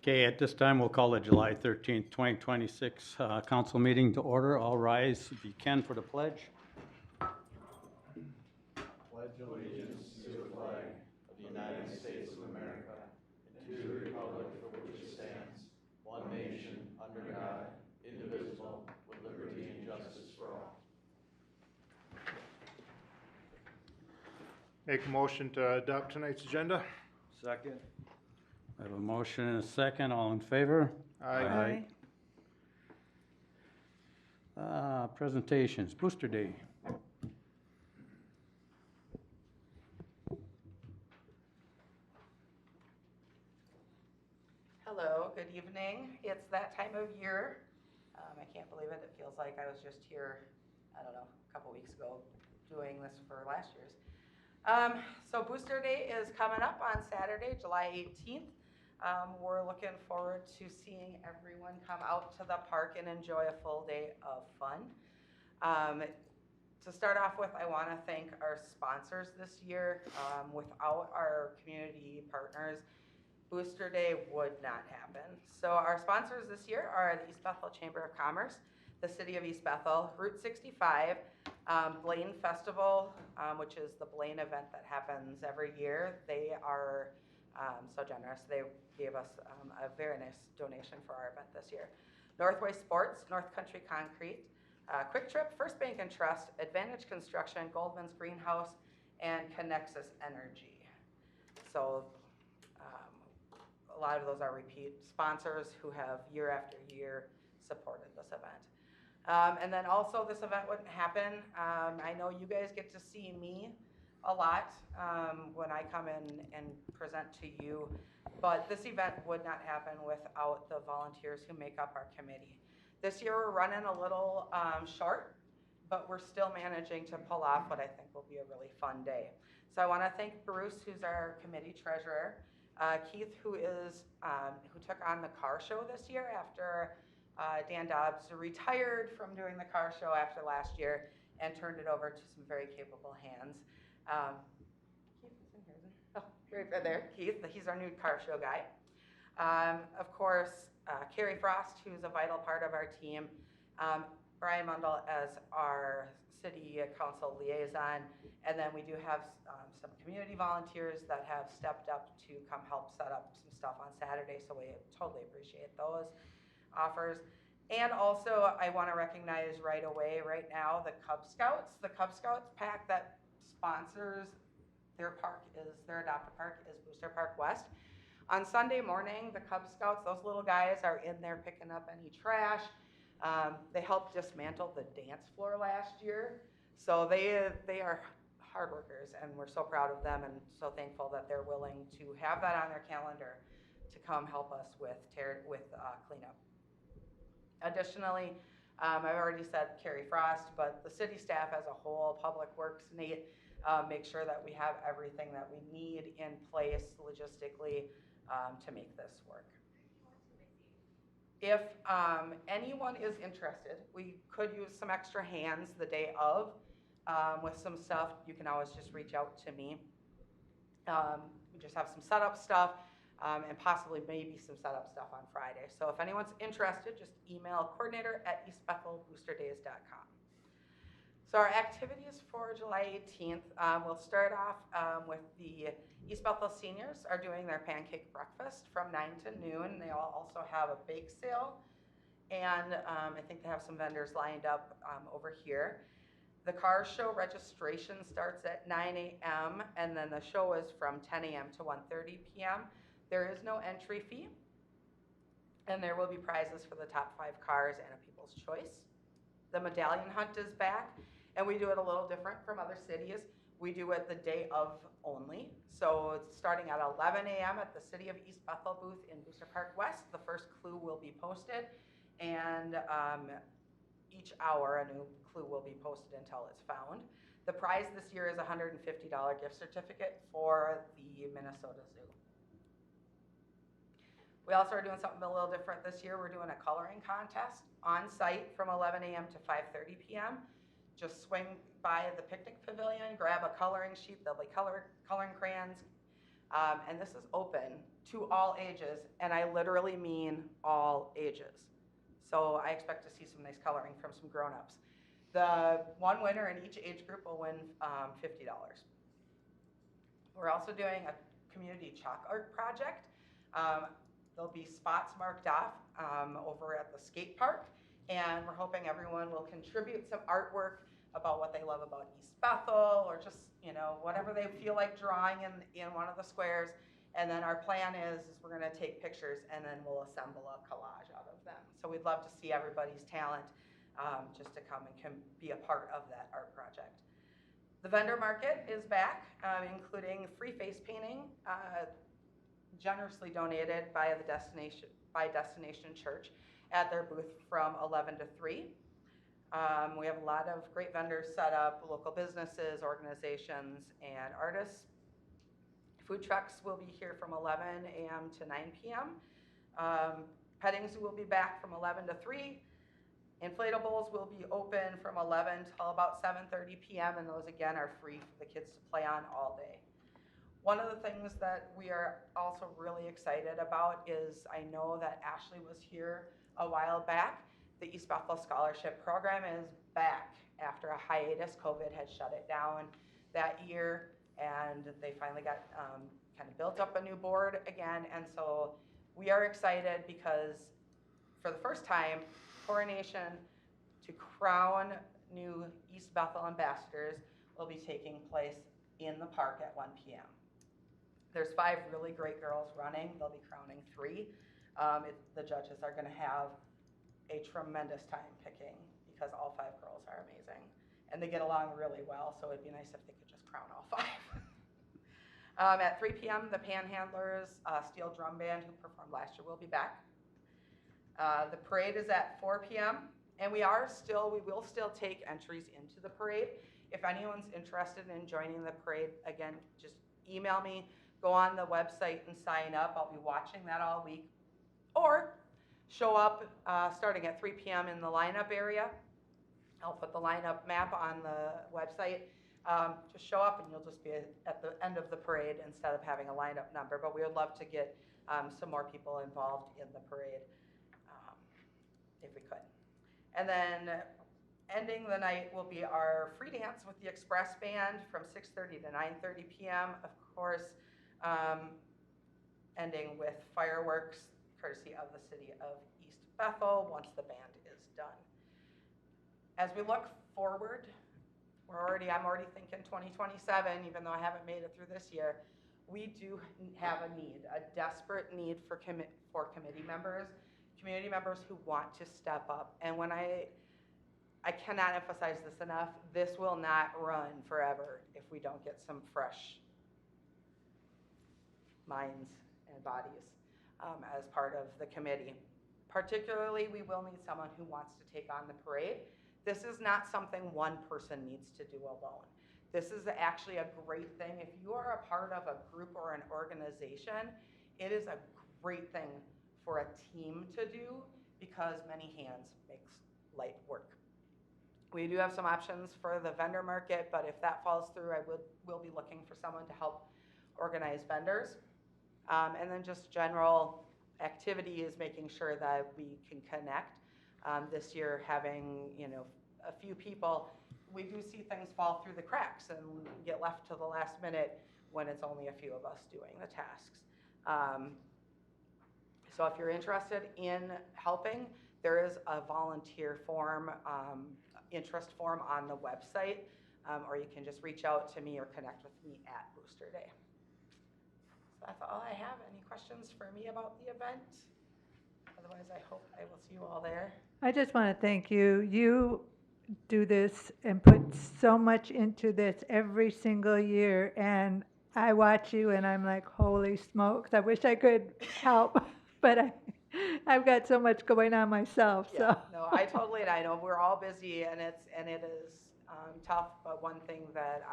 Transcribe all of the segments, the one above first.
Okay, at this time, we'll call the July 13th, 2026 council meeting to order. All rise if you can for the pledge. Pledge allegiance to the flag of the United States of America and to the republic for which it stands, one nation, under God, indivisible, with liberty and justice for all. Make a motion to adopt tonight's agenda. Second. I have a motion and a second. All in favor? Aye. Presentations, Booster Day. Hello, good evening. It's that time of year. I can't believe it. It feels like I was just here, I don't know, a couple weeks ago doing this for last year's. So Booster Day is coming up on Saturday, July 18th. We're looking forward to seeing everyone come out to the park and enjoy a full day of fun. To start off with, I want to thank our sponsors this year. Without our community partners, Booster Day would not happen. So our sponsors this year are the East Bethel Chamber of Commerce, the City of East Bethel, Route 65, Blaine Festival, which is the Blaine event that happens every year. They are so generous. They gave us a very nice donation for our event this year. Northway Sports, North Country Concrete, Quick Trip, First Bank and Trust, Advantage Construction, Goldman's Greenhouse, and Connexus Energy. So a lot of those are repeat sponsors who have year after year supported this event. And then also this event wouldn't happen. I know you guys get to see me a lot when I come in and present to you, but this event would not happen without the volunteers who make up our committee. This year we're running a little short, but we're still managing to pull off what I think will be a really fun day. So I want to thank Bruce, who's our committee treasurer, Keith, who took on the car show this year after Dan Dobbs retired from doing the car show after last year and turned it over to some very capable hands. Keith is in here, isn't he? Oh, right there, Keith. He's our new car show guy. Of course, Carrie Frost, who's a vital part of our team. Brian Mundell as our city council liaison. And then we do have some community volunteers that have stepped up to come help set up some stuff on Saturday. So we totally appreciate those offers. And also, I want to recognize right away, right now, the Cub Scouts. The Cub Scouts pack that sponsors their adopted park is Booster Park West. On Sunday morning, the Cub Scouts, those little guys are in there picking up any trash. They helped dismantle the dance floor last year. So they are hard workers, and we're so proud of them and so thankful that they're willing to have that on their calendar to come help us with cleanup. Additionally, I've already said Carrie Frost, but the city staff as a whole, Public Works, Nate, make sure that we have everything that we need in place logistically to make this work. If anyone is interested, we could use some extra hands the day of with some stuff. You can always just reach out to me. We just have some setup stuff and possibly maybe some setup stuff on Friday. So if anyone's interested, just email coordinator@eastbethelboosterdays.com. So our activities for July 18th, we'll start off with the East Bethel seniors are doing their pancake breakfast from 9 to noon. They all also have a bake sale, and I think they have some vendors lined up over here. The car show registration starts at 9 a.m. and then the show is from 10 a.m. to 1:30 p.m. There is no entry fee, and there will be prizes for the top 5 cars and a People's Choice. The medallion hunt is back, and we do it a little different from other cities. We do it the day of only. So it's starting at 11 a.m. at the City of East Bethel booth in Booster Park West. The first clue will be posted, and each hour a new clue will be posted until it's found. The prize this year is a $150 gift certificate for the Minnesota Zoo. We also are doing something a little different this year. We're doing a coloring contest on site from 11 a.m. to 5:30 p.m. Just swing by the picnic pavilion, grab a coloring sheet. There'll be coloring crayons, And this is open to all ages, and I literally mean all ages. So I expect to see some nice coloring from some grown-ups. The one winner in each age group will win $50. We're also doing a community chalk art project. There'll be spots marked off over at the skate park, and we're hoping everyone will contribute some artwork about what they love about East Bethel, or just, you know, whatever they feel like drawing in one of the squares. And then our plan is we're gonna take pictures and then we'll assemble a collage out of them. So we'd love to see everybody's talent just to come and can be a part of that art project. The vendor market is back, including free face painting, generously donated by Destination Church at their booth from 11 to 3. We have a lot of great vendors set up, local businesses, organizations, and artists. Food trucks will be here from 11 a.m. to 9 p.m. Petting zoo will be back from 11 to 3. Inflatables will be open from 11 till about 7:30 p.m. and those again are free for the kids to play on all day. One of the things that we are also really excited about is, I know that Ashley was here a while back. The East Bethel Scholarship Program is back after a hiatus. COVID had shut it down that year, and they finally got kind of built up a new board again. And so we are excited because for the first time, coronation to crown new East Bethel ambassadors will be taking place in the park at 1 p.m. There's 5 really great girls running. They'll be crowning 3. The judges are gonna have a tremendous time picking because all 5 girls are amazing. And they get along really well, so it'd be nice if they could just crown all 5. At 3 p.m., the Panhandlers Steel Drum Band, who performed last year, will be back. The parade is at 4 p.m., and we will still take entries into the parade. If anyone's interested in joining the parade, again, just email me, go on the website and sign up. I'll be watching that all week. Or show up starting at 3 p.m. in the lineup area. I'll put the lineup map on the website. Just show up and you'll just be at the end of the parade instead of having a lineup number. But we would love to get some more people involved in the parade if we could. And then ending the night will be our free dance with the Express Band from 6:30 to 9:30 p.m. Of course, ending with fireworks courtesy of the city of East Bethel once the band is done. As we look forward, I'm already thinking 2027, even though I haven't made it through this year. We do have a desperate need for committee members, community members who want to step up. And when I cannot emphasize this enough, this will not run forever if we don't get some fresh minds and bodies as part of the committee. Particularly, we will need someone who wants to take on the parade. This is not something one person needs to do alone. This is actually a great thing. If you are a part of a group or an organization, it is a great thing for a team to do because many hands makes light work. We do have some options for the vendor market, but if that falls through, will be looking for someone to help organize vendors. And then just general activity is making sure that we can connect. This year, having a few people, we do see things fall through the cracks and get left to the last minute when it's only a few of us doing the tasks. So if you're interested in helping, there is a volunteer form, interest form on the website, or you can just reach out to me or connect with me at Booster Day. So that's all I have. Any questions for me about the event? Otherwise, I hope I will see you all there. I just want to thank you. You do this and put so much into this every single year, and I watch you and I'm like, holy smokes, I wish I could help, but I've got so much going on myself. Yeah, So no, I know we're all busy, and it is tough, but one thing that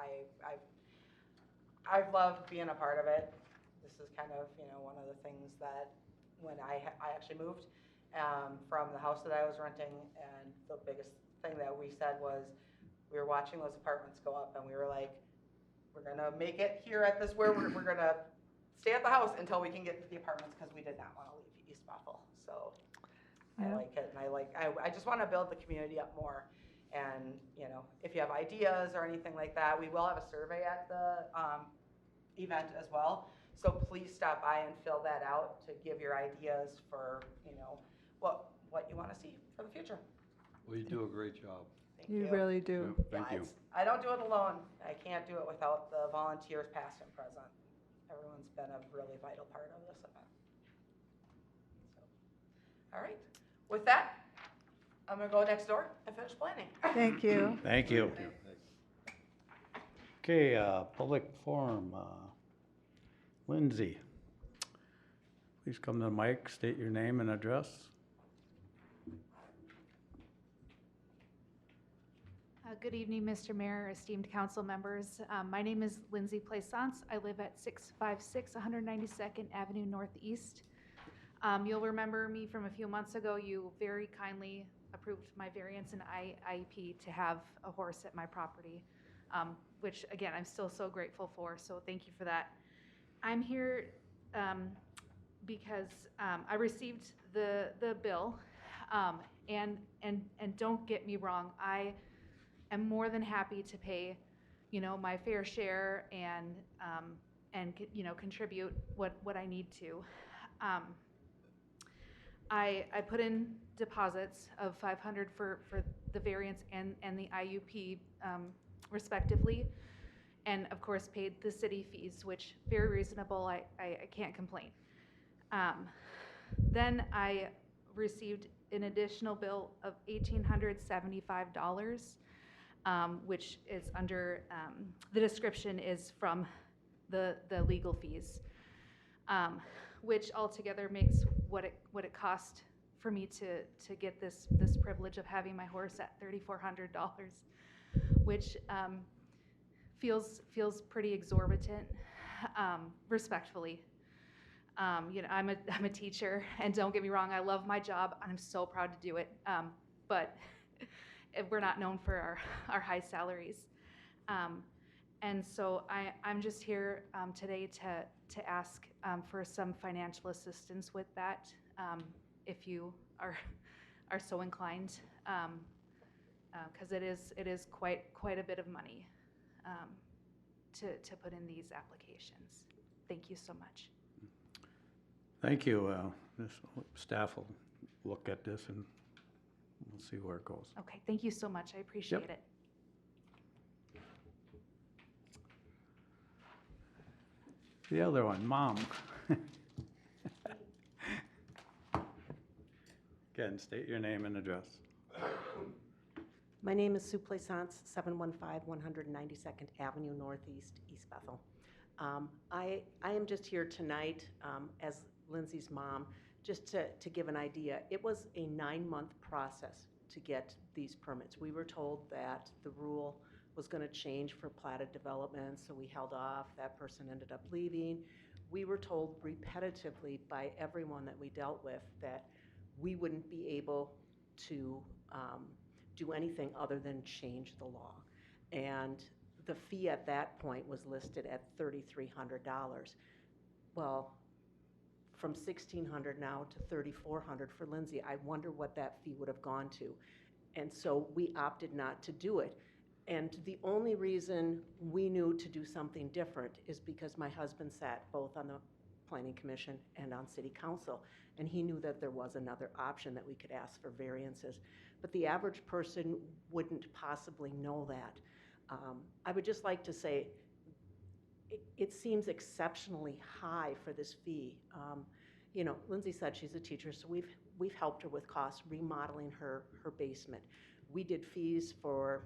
I've loved being a part of it. This is kind of one of the things that when I actually moved from the house that I was renting, and the biggest thing that we said was we were watching those apartments go up, and we were like, we're gonna make it here at this where we're gonna stay at the house until we can get to the apartments, because we did not want to leave East Bethel. So I Yeah. like it, and I just want to build the community up more. And, you know, if you have ideas or anything like that, we will have a survey at the event as well. So please stop by and fill that out to give your ideas for, you know, what you want to see for the future. Well, you do a great job. Thank You really do. Thank you. I don't do it alone. I can't do it without the volunteers, past and present. Everyone's been a really vital part of this event. So, all right. With that, I'm gonna go next door and finish planning. Thank you. Thank you. Okay, public forum, Lindsay. Please come to the mic, state your name and address. Good evening, Mr. Mayor, esteemed council members. My name is Lindsay Plaisance. I live at 656 192nd Avenue Northeast. You'll remember me from a few months ago. You very kindly approved my variance and IEP to have a horse at my property, which again, I'm still so grateful for, so thank you for that. I'm here because I received the bill, and don't get me wrong, I am more than happy to pay, you know, my fair share and you know, contribute what I need to. I put in deposits of $500 for the variance and the IUP respectively, and of course paid the city fees, which very reasonable. I can't complain. Then I received an additional bill of $1,875, which is under, the description is from the legal fees, which altogether makes what it cost for me to get this privilege of having my horse at $3,400, which feels pretty exorbitant, respectfly. You know, I'm a teacher, and don't get me wrong, I love my job, and I'm so proud to do it. But we're not known for our high salaries. And so I'm just here today to ask for some financial assistance with that, if you are so inclined, because it is quite a bit of money to put in these applications. Thank you so much. Thank you. This staff will look at this and we'll see where it goes. Okay, thank you so much. I appreciate Yep. it. The other one, Mom. Again, state your name and address. My name is Sue Plaisance, 715 192nd Avenue Northeast, East Bethel. I am just here tonight as Lindsay's mom, just to give an idea. It was a 9-month process to get these permits. We were told that the rule was going to change for platted development, so we held off. That person ended up leaving. We were told repetitively by everyone that we dealt with that we wouldn't be able to do anything other than change the law. And the fee at that point was listed at $3,300. Well, from $1,600 now to $3,400 for Lindsay, I wonder what that fee would have gone to. And so we opted not to do it. And the only reason we knew to do something different is because my husband sat both on the Planning Commission and on City Council, and he knew that there was another option that we could ask for variances. But the average person wouldn't possibly know that. I would just like to say, it seems exceptionally high for this fee. You know, Lindsay said she's a teacher, so we've helped her with costs remodeling her basement. We did fees for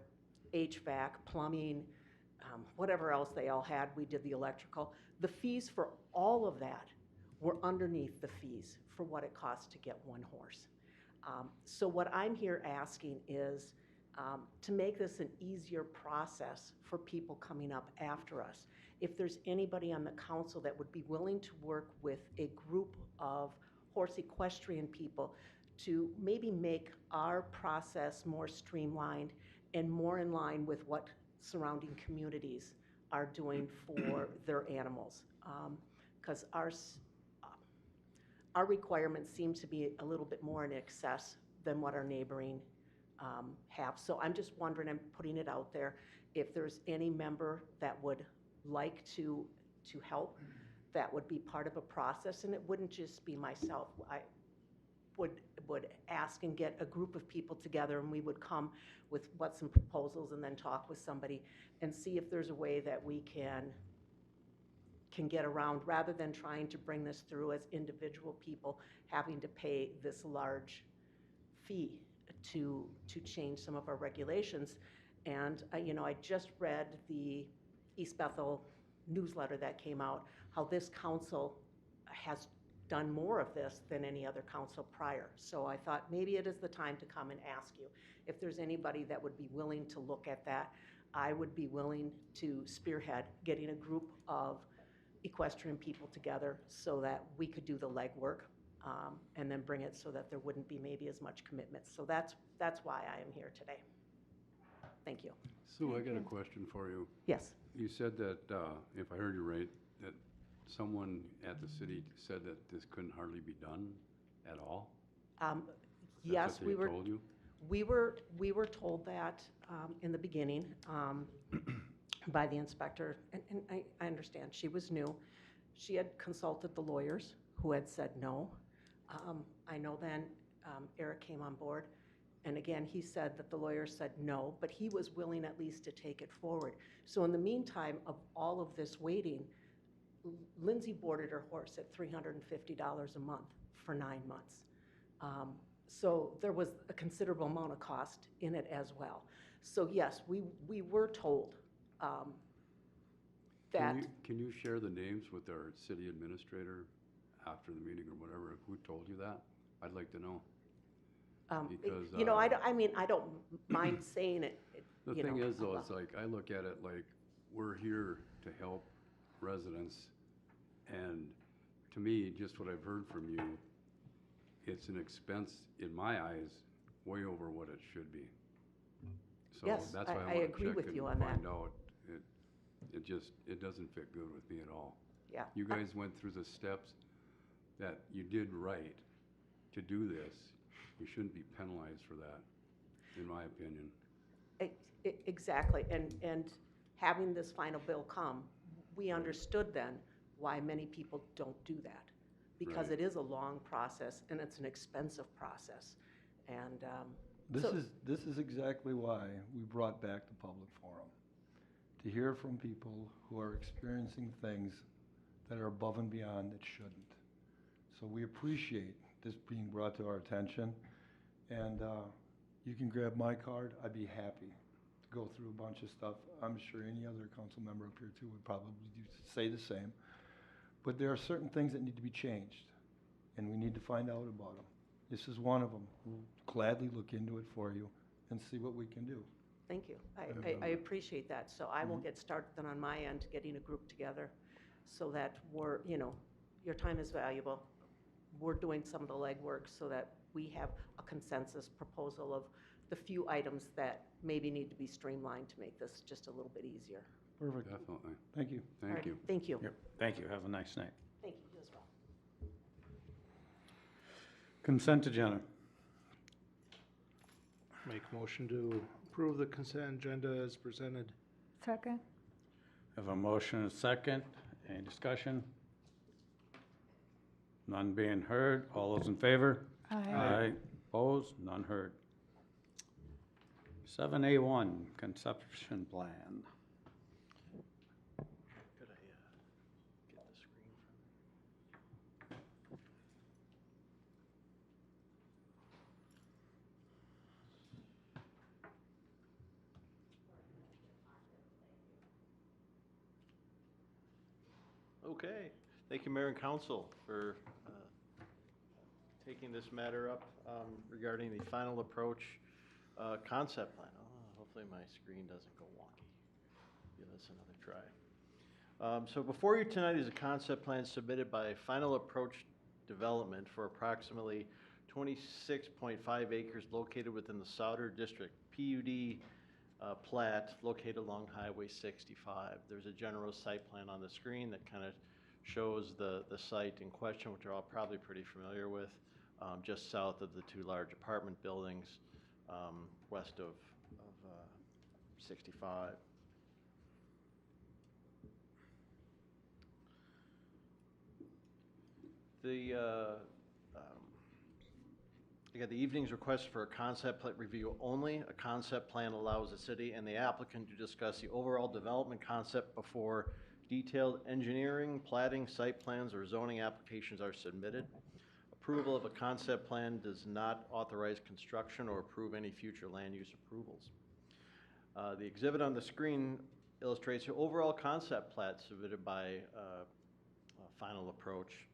HVAC, plumbing, whatever else they all had. We did the electrical. The fees for all of that were underneath the fees for what it costs to get one horse. So what I'm here asking is to make this an easier process for people coming up after us. If there's anybody on the council that would be willing to work with a group of horse equestrian people to maybe make our process more streamlined and more in line with what surrounding communities are doing for their animals. because our requirements seem to be a little bit more in excess than what our neighboring have. So I'm just wondering, I'm putting it out there, if there's any member that would like to help, that would be part of a process, and it wouldn't just be myself. I would ask and get a group of people together, and we would come with some proposals and then talk with somebody and see if there's a way that we can get around, rather than trying to bring this through as individual people having to pay this large fee to change some of our regulations. And I just read the East Bethel newsletter that came out, how this council has done more of this than any other council prior. So I thought maybe it is the time to come and ask you if there's anybody that would be willing to look at that. I would be willing to spearhead getting a group of equestrian people together so that we could do the legwork, and then bring it so that there wouldn't be maybe as much commitment. So that's why I am here today. Thank you. Sue, I got a question for you. Yes. You said that, if I heard you right, that someone at the city said that this couldn't hardly be done at all? Yes, That's what they told you? we were told that in the beginning by the inspector, and I understand, she was new. She had consulted the lawyers who had said no. I know then Eric came on board, and again, he said that the lawyers said no, but he was willing at least to take it forward. So in the meantime of all of this waiting, Lindsay boarded her horse at $350 a month for 9 months. So there was a considerable amount of cost in it as well. So yes, we were told that. Can you share the names with our city administrator after the meeting or whatever? Who told you that? I'd like to know. Because, I don't mind saying it. The thing is, though, it's like, I look at it like, we're here to help residents, and to me, just what I've heard from you, it's an expense, in my eyes, way over what it should be. So Yes, that's why I I want agree to with check you and on find that. out. It doesn't fit good with me at all. Yeah. You guys went through the steps that you did right to do this. You shouldn't be penalized for that, in my opinion. Exactly, and having this final bill come, we understood then why many people don't do that, because Right. it is a long process and it's an expensive process. And This is exactly why we brought back the public forum, to hear from people who are experiencing things that are above and beyond that shouldn't. So we appreciate this being brought to our attention, and you can grab my card. I'd be happy to go through a bunch of stuff. I'm sure any other council member up here too would probably say the same. But there are certain things that need to be changed, and we need to find out about them. This is one of them. We'll gladly look into it for you and see what we can do. thank you. I appreciate that. So I will get started then on my end, getting a group together so that your time is valuable. We're doing some of the legwork so that we have a consensus proposal of the few items that maybe need to be streamlined to make this just a little bit easier. Perfect. Definitely. Thank you. All Thank right, you. Thank you. Yep, thank you. Have a nice night. Thank you as well. Consent agenda. Make a motion to approve the consent agenda as presented. Second? Have a motion and a second. Any discussion? None being heard. All those in favor? Aye. Opposed? None heard. 7A1, conception plan. Could I get the screen from? Okay, thank you, Mayor and Council, for taking this matter up regarding the final approach concept plan. Hopefully my screen doesn't go wonky. Give this another try. So before you tonight is a concept plan submitted by Final Approach Development for approximately 26.5 acres located within the Souder District PUD plat located along Highway 65. There's a general site plan on the screen that kind of shows the site in question, which you're all probably pretty familiar with, just south of the two large apartment buildings, west of 65. Again, the evening's request for a concept plan review only. A concept plan allows the city and the applicant to discuss the overall development concept before detailed engineering, plating, site plans, or zoning applications are submitted. Approval of a concept plan does not authorize construction or approve any future land use approvals. The exhibit on the screen illustrates the overall concept plat submitted by Final Approach,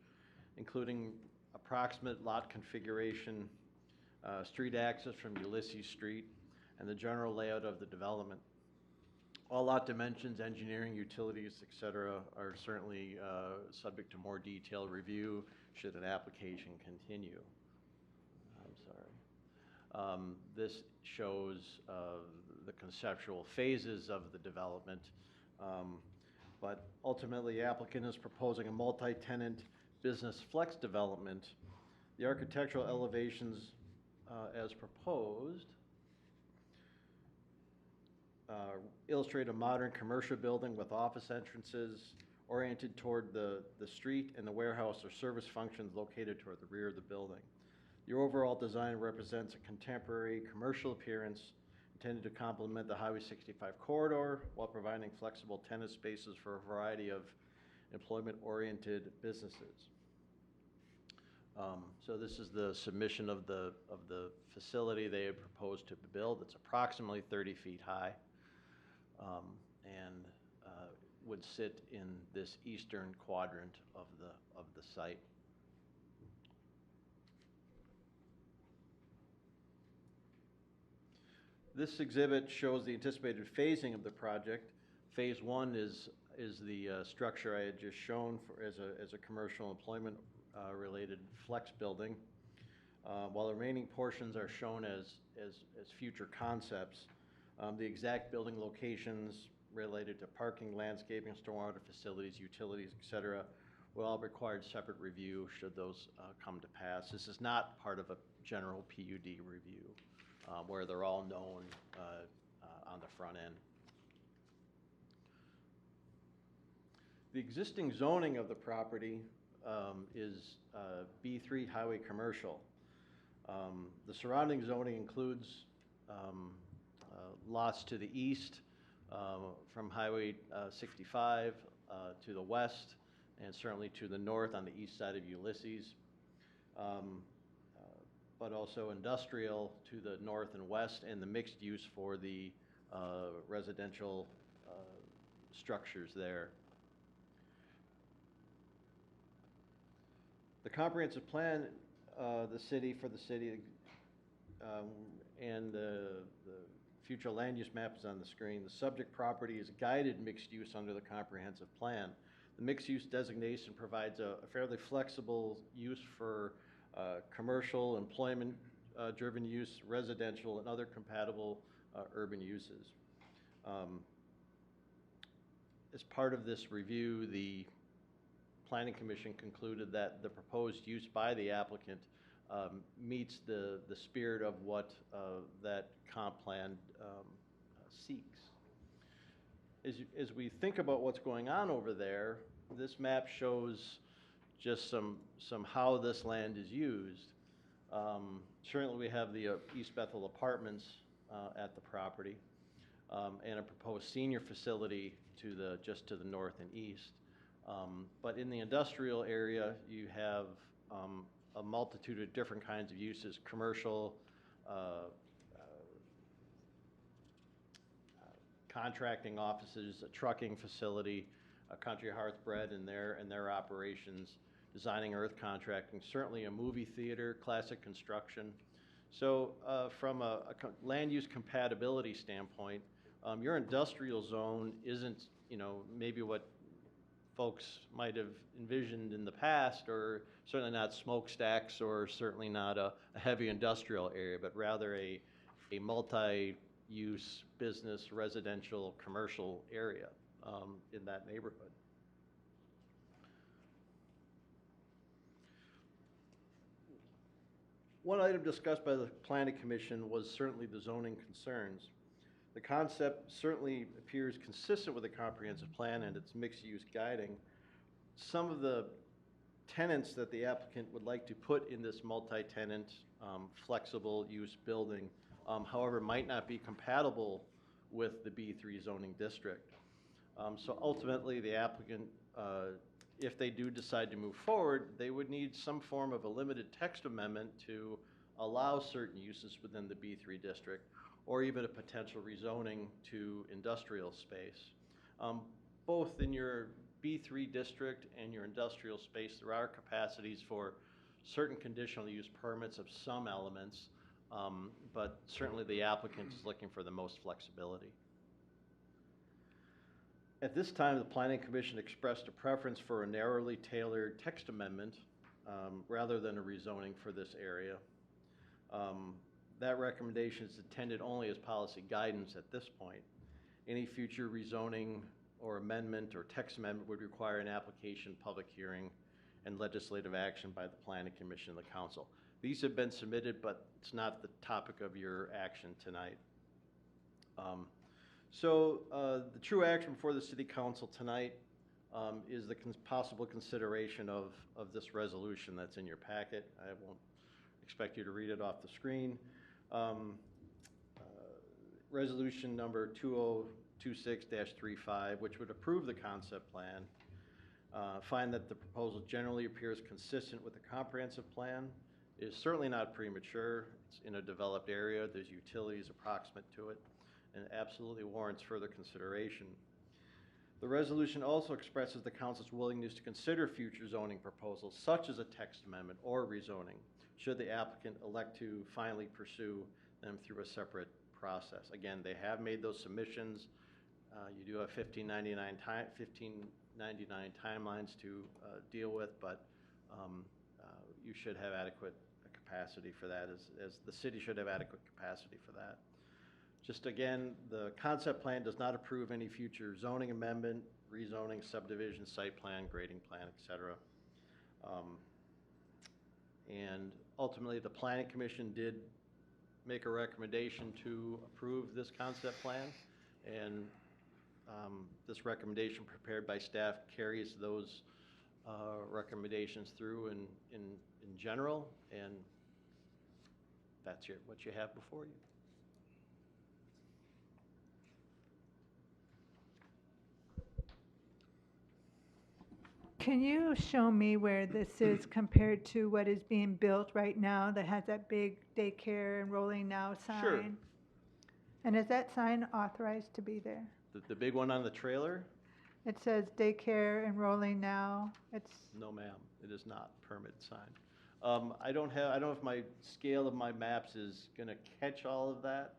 including approximate lot configuration, street access from Ulysses Street, and the general layout of the development. All lot dimensions, engineering, utilities, et cetera, are certainly subject to more detailed review should an application continue. I'm sorry. This shows the conceptual phases of the development, but ultimately the applicant is proposing a multi-tenant business flex development. The architectural elevations as proposed illustrate a modern commercial building with office entrances oriented toward the street and the warehouse or service functions located toward the rear of the building. The overall design represents a contemporary commercial appearance intended to complement the Highway 65 corridor while providing flexible tenant spaces for a variety of employment-oriented businesses. So this is the submission of the facility they have proposed to build. It's approximately 30 feet high, and would sit in this eastern quadrant of the site. This exhibit shows the anticipated phasing of the project. Phase 1 is the structure I had just shown as a commercial employment related flex building, while the remaining portions are shown as future concepts. The exact building locations related to parking, landscaping, stormwater facilities, utilities, et cetera, will all require separate review should those come to pass. This is not part of a general PUD review where they're all known on the front end. The existing zoning of the property is B3 highway commercial. The surrounding zoning includes lots to the east from Highway 65 to the west, and certainly to the north on the east side of Ulysses, but also industrial to the north and west, and the mixed use for the residential structures there. The comprehensive plan, the city and the future land use map is on the screen. The subject property is guided mixed use under the comprehensive plan. The mixed use designation provides a fairly flexible use for commercial, employment driven use, residential, and other compatible urban uses. As part of this review, the Planning Commission concluded that the proposed use by the applicant meets the spirit of what that comp plan seeks. As we think about what's going on over there, this map shows just some how this land is used. Certainly we have the East Bethel Apartments at the property and a proposed senior facility just to the north and east. But in the industrial area, you have a multitude of different kinds of uses: commercial, contracting offices, a trucking facility, a Country Hearth Bread and their operations, designing earth contracting, certainly a movie theater, classic construction. So from a land use compatibility standpoint, your industrial zone isn't, maybe what folks might have envisioned in the past, or certainly not smokestacks, or certainly not a heavy industrial area, but rather a multi-use business, residential, commercial area in that neighborhood. One item discussed by the planning commission was certainly the zoning concerns. The concept certainly appears consistent with the comprehensive plan and its mixed-use guiding. Some of the tenants that the applicant would like to put in this multi-tenant, flexible use building, however, might not be compatible with the B3 zoning district. So ultimately, the applicant, if they do decide to move forward, they would need some form of a limited text amendment to allow certain uses within the B3 district, or even a potential rezoning to industrial space. Both in your B3 district and your industrial space, there are capacities for certain conditional use permits of some elements, but certainly the applicant is looking for the most flexibility. At this time, the Planning Commission expressed a preference for a narrowly tailored text amendment rather than a rezoning for this area. That recommendation is intended only as policy guidance at this point. Any future rezoning or amendment or text amendment would require an application, public hearing, and legislative action by the Planning Commission and the Council. These have been submitted, but it's not the topic of your action tonight. The true action before the City Council tonight is the possible consideration of this resolution that's in your packet. I won't expect you to read it off the screen. Resolution number 2026-35, which would approve the concept plan, find that the proposal generally appears consistent with the comprehensive plan, is certainly not premature, it's in a developed area, there's utilities approximate to it, and absolutely warrants further consideration. The resolution also expresses the Council's willingness to consider future zoning proposals, such as a text amendment or rezoning, should the applicant elect to finally pursue them through a separate process. Again, they have made those submissions. You do have 1599 timelines to deal with, but you should have adequate capacity for that, as the city should have adequate capacity for that. Just again, the concept plan does not approve any future zoning amendment, rezoning, subdivision, site plan, grading plan, etc. And ultimately, the Planning Commission did make a recommendation to approve this concept plan, and this recommendation prepared by staff carries those recommendations through in general, and that's what you have before you. Can you show me where this is compared to what is being built right now that has that big daycare and rolling now sign? Sure. And is that sign authorized to be there? The big one on the trailer? It says daycare and rolling now. It's No, ma'am, it is not permitted sign. I don't know if my scale of my maps is gonna catch all of that.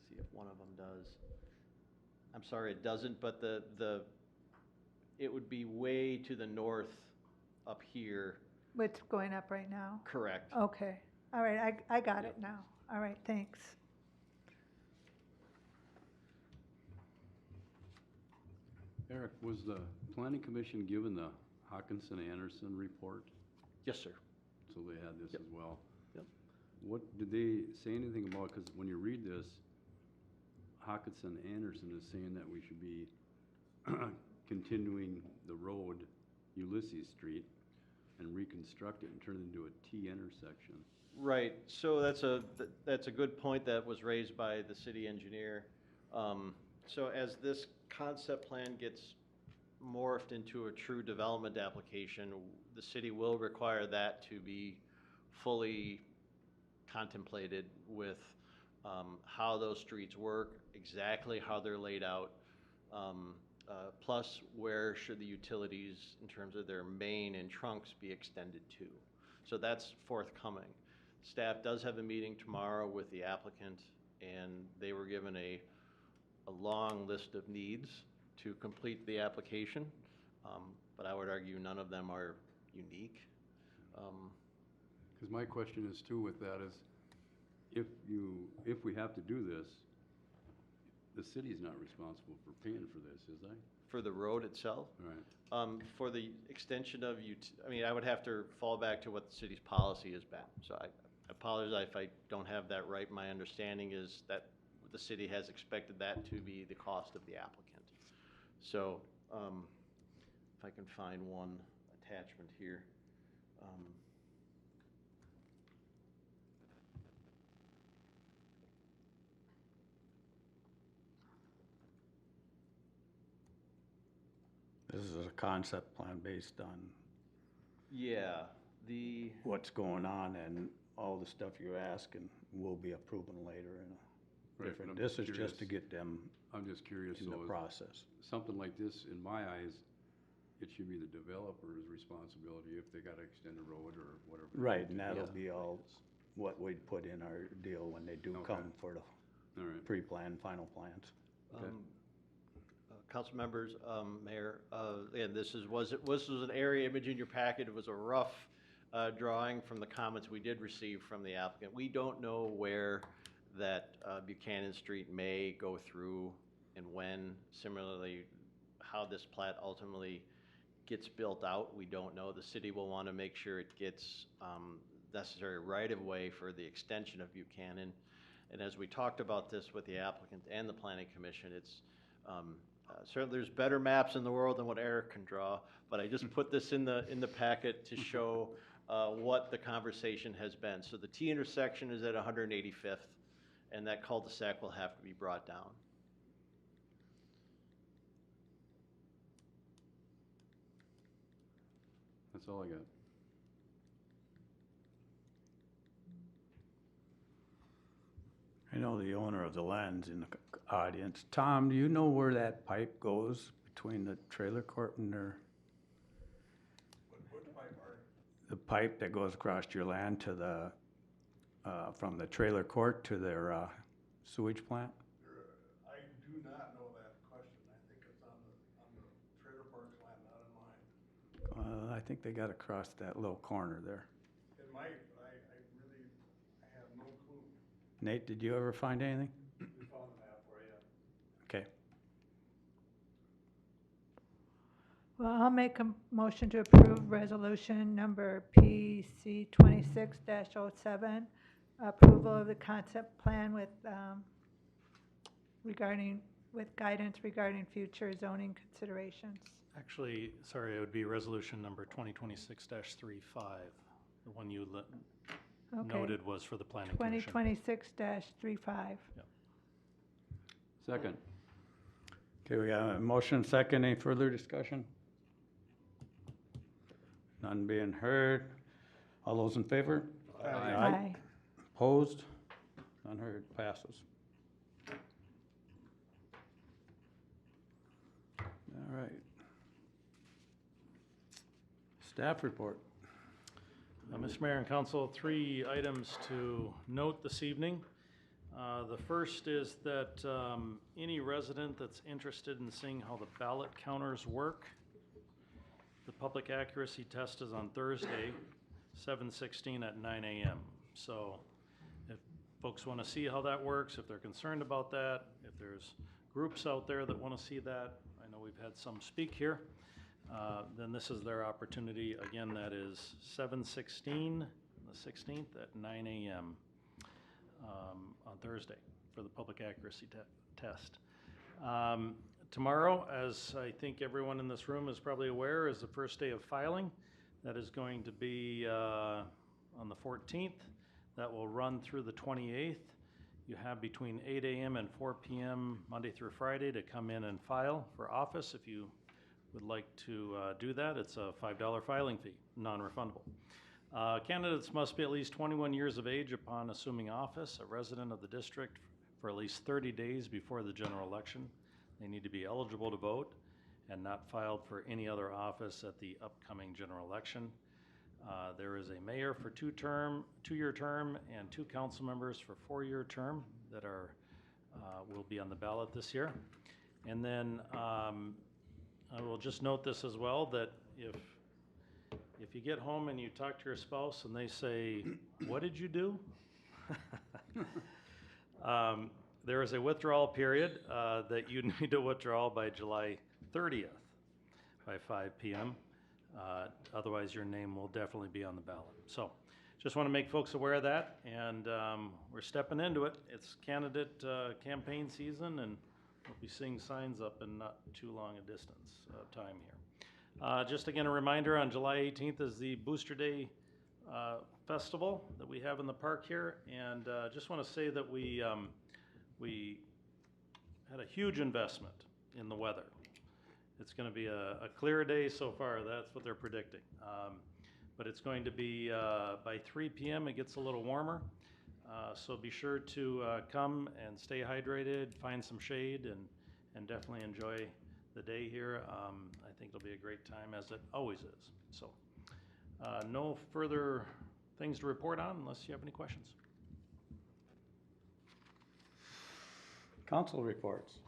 See if one of them does. I'm sorry, it doesn't, but it would be way to the north up here. what's going up right now. Correct. Okay. All right. I got Yep. it now. All right. Thanks. Eric, was the planning commission given the Hawkinson-Anderson report? Yes, sir. So they had this Yep. as well? Yep. What, did they say anything about, because when you read this, Hawkinson-Anderson is saying that we should be continuing the road, Ulysses Street, and reconstruct it and turn it into a T intersection. Right, so that's a good point that was raised by the city engineer. So as this concept plan gets morphed into a true development application, the city will require that to be fully contemplated with how those streets work, exactly how they're laid out, plus where should the utilities in terms of their main and trunks be extended to. So that's forthcoming. Staff does have a meeting tomorrow with the applicant, and they were given a long list of needs to complete the application, but I would argue none of them are unique. Because my question is too with that is, if we have to do this, the city's not responsible for paying for this, is they? for the road itself. Right. For the extension of I mean, I would have to fall back to what the city's policy has been. So I apologize if I don't have that right. My understanding is that the city has expected that to be the cost of the applicant. So, if I can find one attachment here. This is a concept plan based on Yeah, what's going on and all the stuff you ask, and we'll be approving later in a Right, different. but I'm This is just to curious. get them I'm just curious, in the so process. something like this, in my eyes, it should be the developer's responsibility if they gotta extend a road or whatever. they Right, need and to do. that'll be all what we'd put in our deal when they do Okay. come for the All right. pre-plan, final plans. Okay. council members, mayor, and this was an area image in your packet. It was a rough drawing from the comments we did receive from the applicant. We don't know where that Buchanan Street may go through and when. Similarly, how this plat ultimately gets built out, we don't know. The city will want to make sure it gets necessary right-of-way for the extension of Buchanan. And as we talked about this with the applicant and the planning commission, it's certainly there's better maps in the world than what Eric can draw, but I just put this in the packet to show what the conversation has been. So the T intersection is at 185th, and that cul-de-sac will have to be brought down. That's all I got. I know the owner of the land's in the audience. Tom, do you know where that pipe goes between the trailer court and their? Which pipe are? The pipe that goes across your land to the, from the trailer court to their sewage plant? I do not know that question. I think it's on the trailer park's land, not in mine. I think they got across that little corner there. It might, but I really have no clue. Nate, did you ever find anything? We found the map for you. Okay. Well, I'll make a motion to approve resolution number PC 26-07, approval of the concept plan with guidance regarding future zoning considerations. Actually, sorry, it would be resolution number 2026-35. The one you Okay. noted was for the planning commission. 2026-35. Second. Okay, we got a motion, second. Any further discussion? None being heard. All those in favor? Aye. Opposed? None heard. Passes. All right. Staff report. Mr. Mayor and Council, 3 items to note this evening. The first is that any resident that's interested in seeing how the ballot counters work, the public accuracy test is on Thursday, 7/16 at 9 a.m. So if folks want to see how that works, if they're concerned about that, if there's groups out there that want to see that, I know we've had some speak here, then this is their opportunity. Again, that is 7/16, the 16th at 9 a.m. On Thursday for the public accuracy test. Tomorrow, as I think everyone in this room is probably aware, is the first day of filing. That is going to be on the 14th. That will run through the 28th. You have between 8 a.m. and 4 p.m. Monday through Friday to come in and file for office. If you would like to do that, it's a $5 filing fee, non-refundable. Candidates must be at least 21 years of age upon assuming office, a resident of the district for at least 30 days before the general election. They need to be eligible to vote and not filed for any other office at the upcoming general election. There is a mayor for 2-year term and 2 council members for 4-year term that will be on the ballot this year. And then I will just note this as well, that if you get home and you talk to your spouse and they say, "What did you do?" There is a withdrawal period that you need to withdraw by July 30th by 5 p.m. Otherwise, your name will definitely be on the ballot. So just want to make folks aware of that, and we're stepping into it. It's candidate campaign season, and we'll be seeing signs up in not too long a distance time here. Just again, a reminder, on July 18th is the Booster Day festival that we have in the park here, and just want to say that we had a huge investment in the weather. It's going to be a clear day so far. That's what they're predicting. But it's going to be by 3 p.m. it gets a little warmer. So be sure to come and stay hydrated, find some shade, and definitely enjoy the day here. I think it'll be a great time, as it always is. So no further things to report on unless you have any questions. Council reports.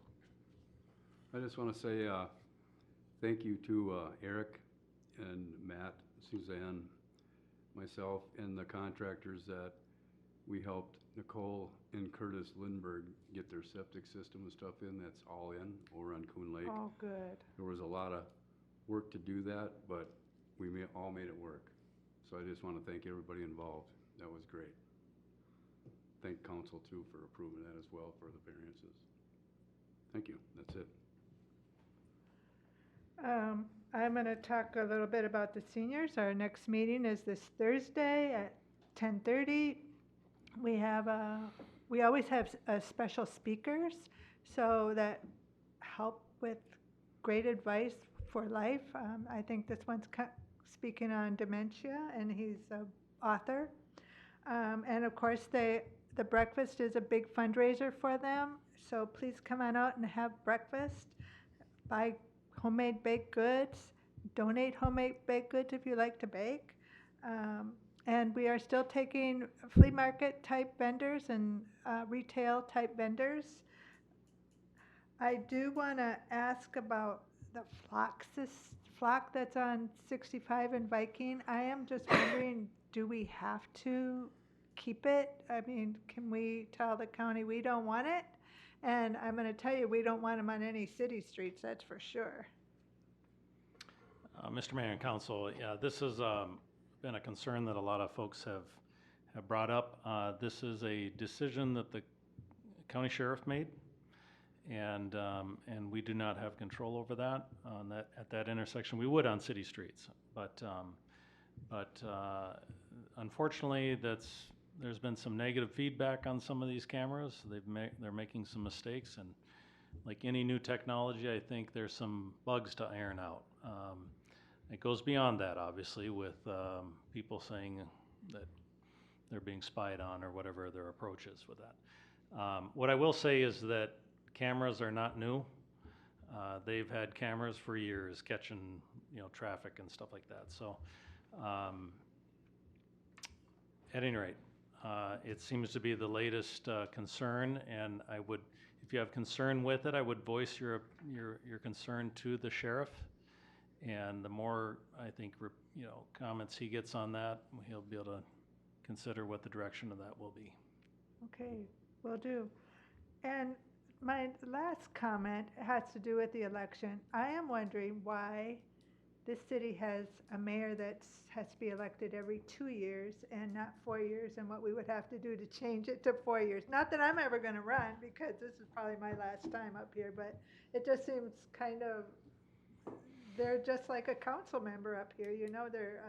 I just want to say thank you to Eric and Matt, Suzanne, myself, and the contractors that we helped Nicole and Curtis Lindbergh get their septic system and stuff in. That's all in over on Coon Lake. Oh, good. There was a lot of work to do that, but we all made it work. So I just want to thank everybody involved. That was great. Thank council too for approving that as well for the variances. Thank you. That's it. I'm going to talk a little bit about the seniors. Our next meeting is this Thursday at 10:30. We always have special speakers, so that help with great advice for life. I think this one's speaking on dementia, and he's an author. And of course, the breakfast is a big fundraiser for them. So please come on out and have breakfast. Buy homemade baked goods. Donate homemade baked goods if you like to bake. And we are still taking flea market type vendors and retail type vendors. I do want to ask about the flock that's on 65 and Viking. I am just wondering, do we have to keep it? I mean, can we tell the county we don't want it? And I'm going to tell you, we don't want them on any city streets, that's for sure. Mr. Mayor and Council, yeah, this has been a concern that a lot of folks have brought up. This is a decision that the county sheriff made, and we do not have control over that. At that intersection, we would on city streets, but unfortunately, there's been some negative feedback on some of these cameras. They're making some mistakes, and like any new technology, I think there's some bugs to iron out. It goes beyond that, obviously, with people saying that they're being spied on or whatever their approach is with that. What I will say is that cameras are not new. They've had cameras for years catching, traffic and stuff like that. So, at any rate, it seems to be the latest concern, and I would, if you have concern with it, I would voice your concern to the sheriff. And the more, I think, comments he gets on that, he'll be able to consider what the direction of that will be. Okay, will do. And my last comment has to do with the election. I am wondering why this city has a mayor that has to be elected every 2 years and not 4 years, and what we would have to do to change it to 4 years. Not that I'm ever going to run, because this is probably my last time up here, but it just seems kind of, they're just like a council member up here, they're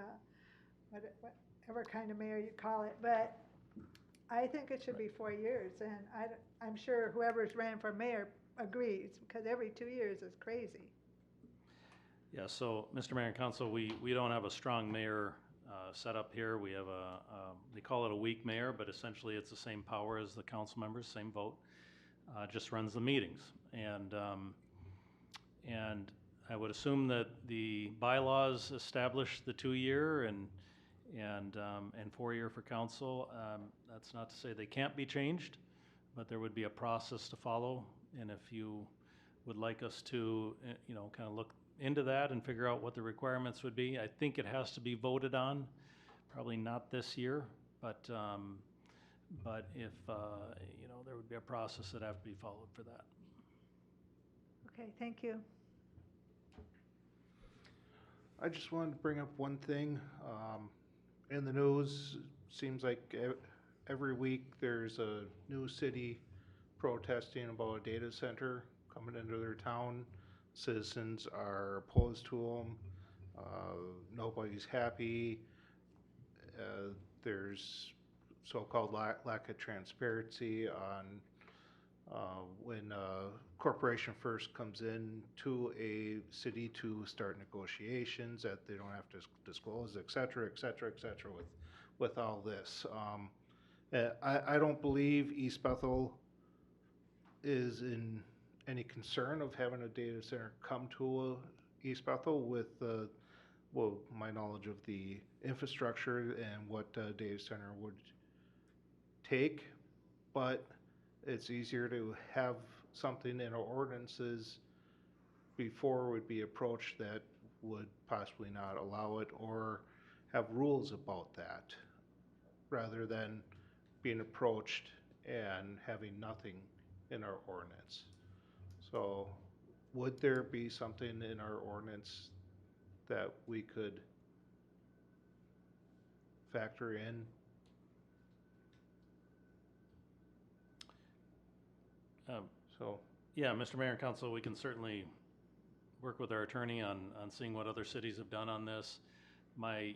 whatever kind of mayor you call it, but I think it should be 4 years, and I'm sure whoever's ran for mayor agrees, because every 2 years is crazy. Yeah, so, Mr. Mayor and Council, we don't have a strong mayor set up here. We have they call it a weak mayor, but essentially it's the same power as the council members, same vote, just runs the meetings. And I would assume that the bylaws establish the 2-year and 4-year for council. That's not to say they can't be changed, but there would be a process to follow. And if you would like us to, kind of look into that and figure out what the requirements would be, I think it has to be voted on, probably not this year, but if, there would be a process that have to be followed for that. Okay, thank you. I just wanted to bring up one thing. In the news, seems like every week there's a new city protesting about a data center coming into their town. Citizens are opposed to them. Nobody's happy. There's so-called lack of transparency on when a corporation first comes in to a city to start negotiations, that they don't have to disclose, et cetera, et cetera, et cetera, with all this. I don't believe East Bethel is in any concern of having a data center come to East Bethel with, well, my knowledge of the infrastructure and what a data center would take, but it's easier to have something in our ordinances before would be approached that would possibly not allow it, or have rules about that, rather than being approached and having nothing in our ordinance. So would there be something in our ordinance that we could factor in? So, Yeah, Mr. Mayor and Council, we can certainly work with our attorney on seeing what other cities have done on this. My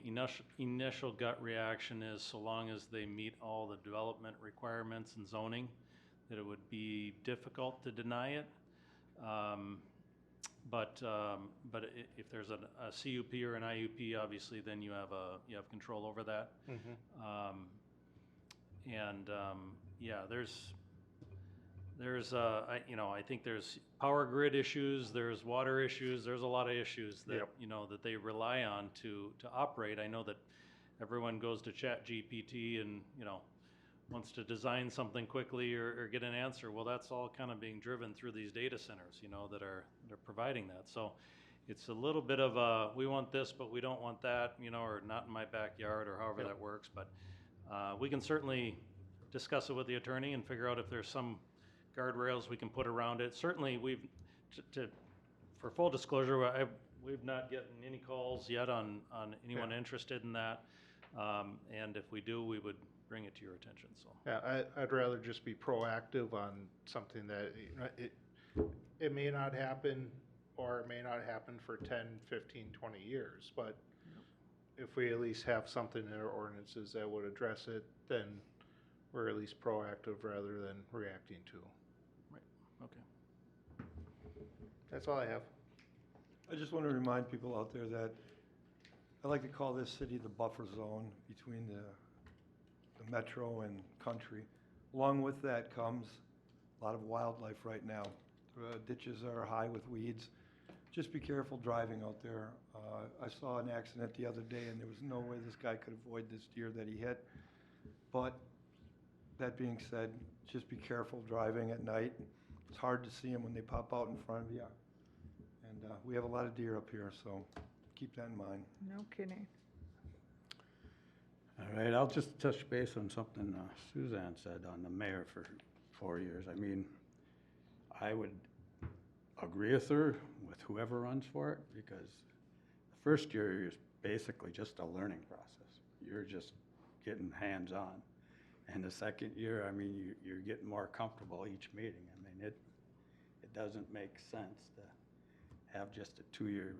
initial gut reaction is, so long as they meet all the development requirements and zoning, that it would be difficult to deny it. But if there's a CUP or an IUP, obviously, then you have control over that. Yeah, I think there's power grid issues, there's water issues, there's a lot of issues that, Yep. That they rely on to operate. I know that everyone goes to ChatGPT and, wants to design something quickly or get an answer. Well, that's all kind of being driven through these data centers, that are providing that. So it's a little bit of we want this, but we don't want that, or not in my backyard, or however that works. But we can certainly discuss it with the attorney and figure out if there's some guardrails we can put around it. Certainly, for full disclosure, we've not gotten any calls yet on anyone interested in that. And if we do, we would bring it to your attention. So yeah, I'd rather just be proactive on something that, it may not happen, or it may not happen for 10, 15, 20 years, but if we at least have something in our ordinances that would address it, then we're at least proactive rather than reacting to. Right, okay. That's all I have. I just want to remind people out there that I like to call this city the buffer zone between the metro and country. Along with that comes a lot of wildlife right now. The ditches are high with weeds. Just be careful driving out there. I saw an accident the other day, and there was no way this guy could avoid this deer that he hit. But that being said, just be careful driving at night. It's hard to see them when they pop out in front of you. And we have a lot of deer up here, so keep that in mind. No kidding. All right, I'll just touch base on something Suzanne said on the mayor for 4 years. I mean, I would agree with her, with whoever runs for it, because the first year is basically just a learning process. You're just getting hands-on. And the second year, I mean, you're getting more comfortable each meeting. I mean, it doesn't make sense to have just a 2-year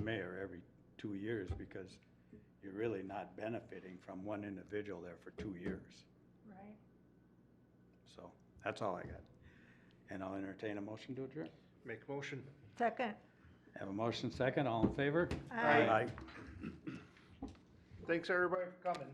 mayor every 2 years, because you're really not benefiting from one individual there for 2 years. Right. So that's all I got. And I'll entertain a motion to adjourn. Make a motion. Second. Have a motion second, all in favor? Aye. Thanks, everybody, for coming.